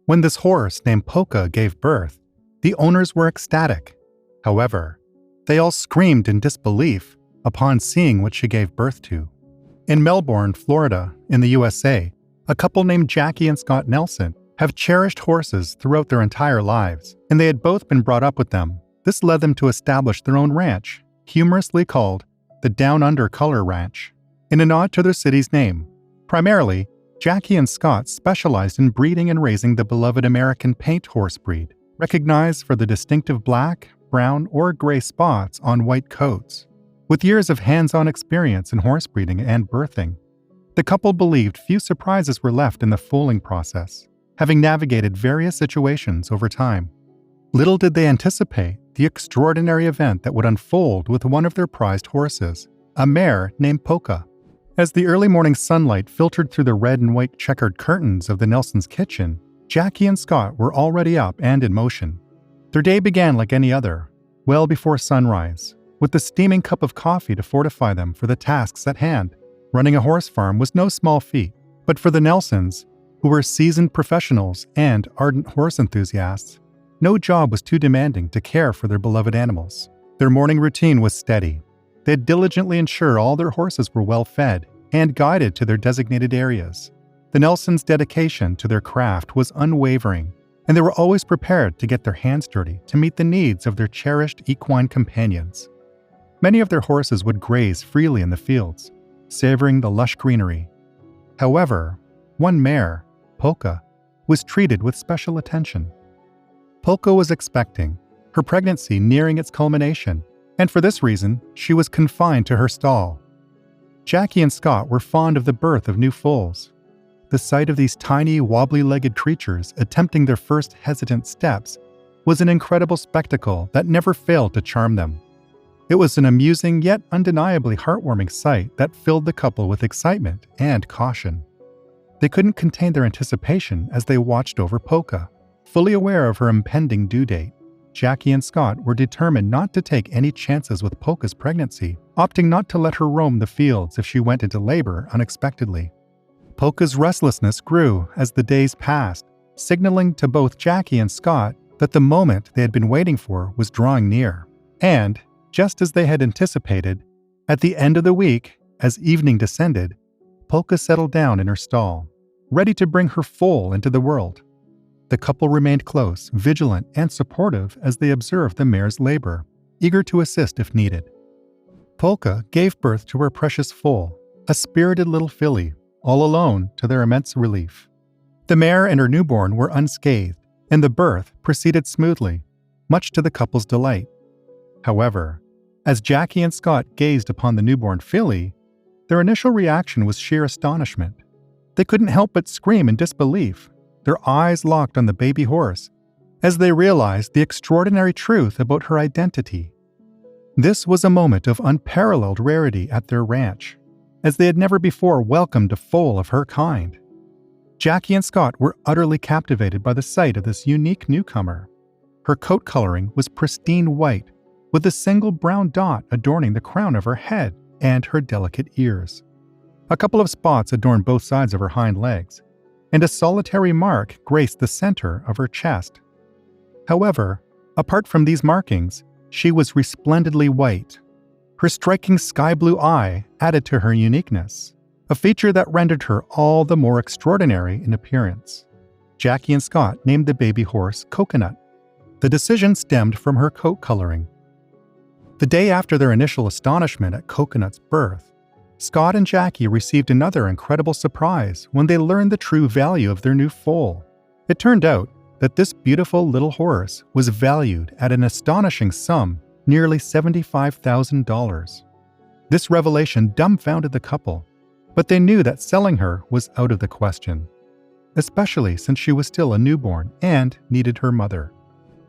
When this horse named Polka gave birth, the owners were ecstatic. However, they all screamed in disbelief upon seeing what she gave birth to. In Melbourne, Florida, in the USA, a couple named Jackie and Scott Nelson have cherished horses throughout their entire lives, and they had both been brought up with them. This led them to establish their own ranch, humorously called the Down Under Color Ranch, in a nod to their city's name. Primarily, Jackie and Scott specialized in breeding and raising the beloved American paint horse breed, recognized for the distinctive black, brown, or gray spots on white coats. With years of hands-on experience in horse breeding and birthing, the couple believed few surprises were left in the foaling process, having navigated various situations over time. Little did they anticipate the extraordinary event that would unfold with one of their prized horses, a mare named Polka. As the early morning sunlight filtered through the red and white checkered curtains of the Nelsons' kitchen, Jackie and Scott were already up and in motion. Their day began like any other, well before sunrise, with the steaming cup of coffee to fortify them for the tasks at hand. Running a horse farm was no small feat, but for the Nelsons, who were seasoned professionals and ardent horse enthusiasts, no job was too demanding to care for their beloved animals. Their morning routine was steady. They'd diligently ensure all their horses were well fed and guided to their designated areas. The Nelsons' dedication to their craft was unwavering, and they were always prepared to get their hands dirty to meet the needs of their cherished equine companions. Many of their horses would graze freely in the fields, savoring the lush greenery. However, one mare, Polka, was treated with special attention. Polka was expecting, her pregnancy nearing its culmination, and for this reason, she was confined to her stall. Jackie and Scott were fond of the birth of new foals. The sight of these tiny, wobbly-legged creatures attempting their first hesitant steps was an incredible spectacle that never failed to charm them. It was an amusing yet undeniably heartwarming sight that filled the couple with excitement and caution. They couldn't contain their anticipation as they watched over Polka. Fully aware of her impending due date, Jackie and Scott were determined not to take any chances with Polka's pregnancy, opting not to let her roam the fields if she went into labor unexpectedly. Polka's restlessness grew as the days passed, signaling to both Jackie and Scott that the moment they had been waiting for was drawing near. And, just as they had anticipated, at the end of the week, as evening descended, Polka settled down in her stall, ready to bring her foal into the world. The couple remained close, vigilant, and supportive as they observed the mare's labor, eager to assist if needed. Polka gave birth to her precious foal, a spirited little filly, all alone to their immense relief. The mare and her newborn were unscathed, and the birth proceeded smoothly, much to the couple's delight. However, as Jackie and Scott gazed upon the newborn filly, their initial reaction was sheer astonishment. They couldn't help but scream in disbelief, their eyes locked on the baby horse, as they realized the extraordinary truth about her identity. This was a moment of unparalleled rarity at their ranch, as they had never before welcomed a foal of her kind. Jackie and Scott were utterly captivated by the sight of this unique newcomer. Her coat coloring was pristine white, with a single brown dot adorning the crown of her head and her delicate ears. A couple of spots adorned both sides of her hind legs, and a solitary mark graced the center of her chest. However, apart from these markings, she was resplendently white. Her striking sky blue eye added to her uniqueness, a feature that rendered her all the more extraordinary in appearance. Jackie and Scott named the baby horse Coconut. The decision stemmed from her coat coloring. The day after their initial astonishment at Coconut's birth, Scott and Jackie received another incredible surprise when they learned the true value of their new foal. It turned out that this beautiful little horse was valued at an astonishing sum, nearly $75,000. This revelation dumbfounded the couple, but they knew that selling her was out of the question, especially since she was still a newborn and needed her mother.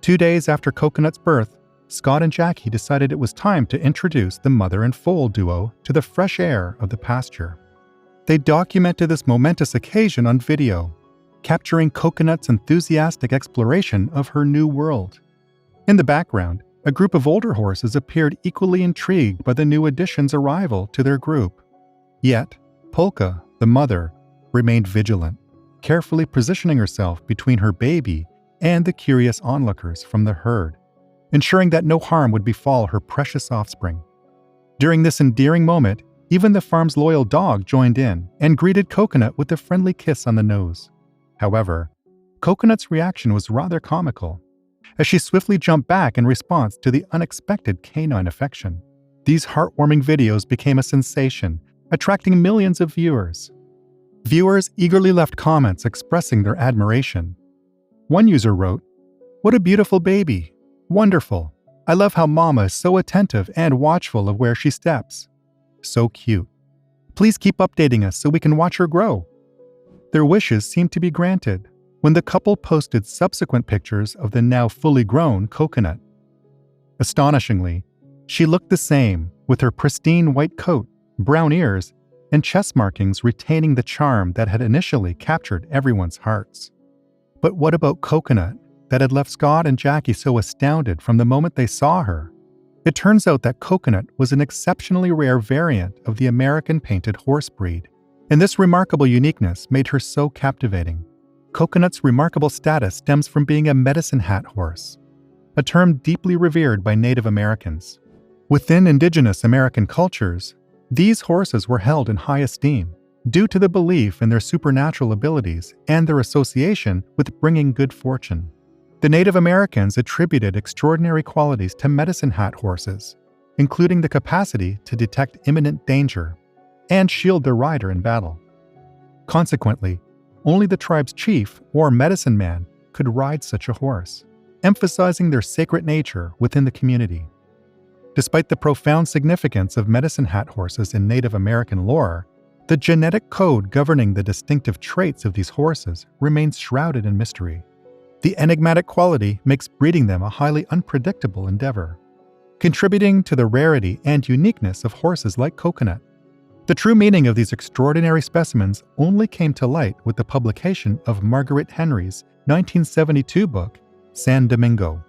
2 days after Coconut's birth, Scott and Jackie decided it was time to introduce the mother and foal duo to the fresh air of the pasture. They documented this momentous occasion on video, capturing Coconut's enthusiastic exploration of her new world. In the background, a group of older horses appeared equally intrigued by the new addition's arrival to their group. Yet, Polka, the mother, remained vigilant. carefully positioning herself between her baby and the curious onlookers from the herd, ensuring that no harm would befall her precious offspring. During this endearing moment, even the farm's loyal dog joined in and greeted Coconut with a friendly kiss on the nose. However, Coconut's reaction was rather comical, as she swiftly jumped back in response to the unexpected canine affection. These heartwarming videos became a sensation, attracting millions of viewers. Viewers eagerly left comments expressing their admiration. One user wrote, "What a beautiful baby! Wonderful! I love how Mama is so attentive and watchful of where she steps. So cute. Please keep updating us so we can watch her grow." Their wishes seemed to be granted when the couple posted subsequent pictures of the now fully grown Coconut. Astonishingly, she looked the same, with her pristine white coat, brown ears, and chest markings retaining the charm that had initially captured everyone's hearts. But what about Coconut that had left Scott and Jackie so astounded from the moment they saw her? It turns out that Coconut was an exceptionally rare variant of the American painted horse breed, and this remarkable uniqueness made her so captivating. Coconut's remarkable status stems from being a medicine hat horse, a term deeply revered by Native Americans. Within indigenous American cultures, these horses were held in high esteem due to the belief in their supernatural abilities and their association with bringing good fortune. The Native Americans attributed extraordinary qualities to medicine hat horses, including the capacity to detect imminent danger and shield their rider in battle. Consequently, only the tribe's chief or medicine man could ride such a horse, emphasizing their sacred nature within the community. Despite the profound significance of medicine hat horses in Native American lore, the genetic code governing the distinctive traits of these horses remains shrouded in mystery. The enigmatic quality makes breeding them a highly unpredictable endeavor, contributing to the rarity and uniqueness of horses like Coconut. The true meaning of these extraordinary specimens only came to light with the publication of Margaret Henry's 1972 book, San Domingo,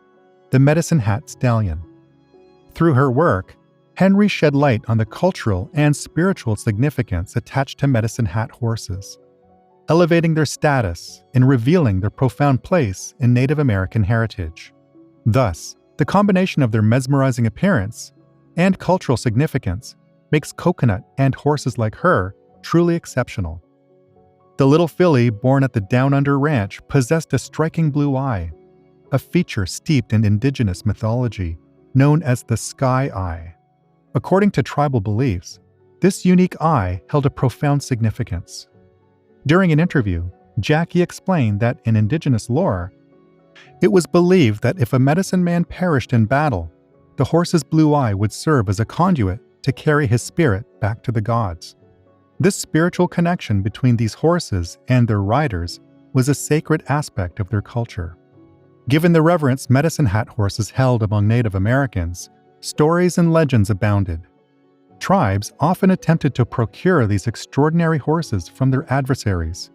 The Medicine Hat Stallion. Through her work, Henry shed light on the cultural and spiritual significance attached to medicine hat horses, elevating their status and revealing their profound place in Native American heritage. Thus, the combination of their mesmerizing appearance and cultural significance makes Coconut and horses like her truly exceptional. The little filly born at the Down Under Ranch possessed a striking blue eye, a feature steeped in indigenous mythology known as the sky eye. According to tribal beliefs, this unique eye held a profound significance. During an interview, Jackie explained that in indigenous lore, it was believed that if a medicine man perished in battle, the horse's blue eye would serve as a conduit to carry his spirit back to the gods. This spiritual connection between these horses and their riders was a sacred aspect of their culture. Given the reverence medicine hat horses held among Native Americans, stories and legends abounded. Tribes often attempted to procure these extraordinary horses from their adversaries,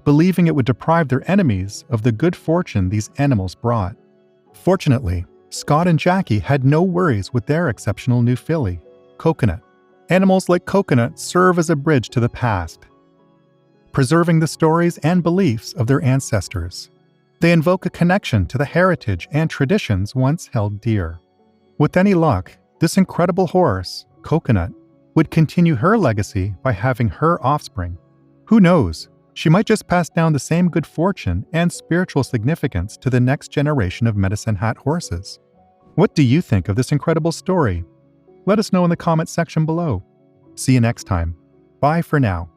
believing it would deprive their enemies of the good fortune these animals brought. Fortunately, Scott and Jackie had no worries with their exceptional new filly, Coconut. Animals like Coconut serve as a bridge to the past, preserving the stories and beliefs of their ancestors. They invoke a connection to the heritage and traditions once held dear. With any luck, this incredible horse, Coconut, would continue her legacy by having her offspring. Who knows, she might just pass down the same good fortune and spiritual significance to the next generation of medicine hat horses. What do you think of this incredible story? Let us know in the comments section below. See you next time. Bye for now.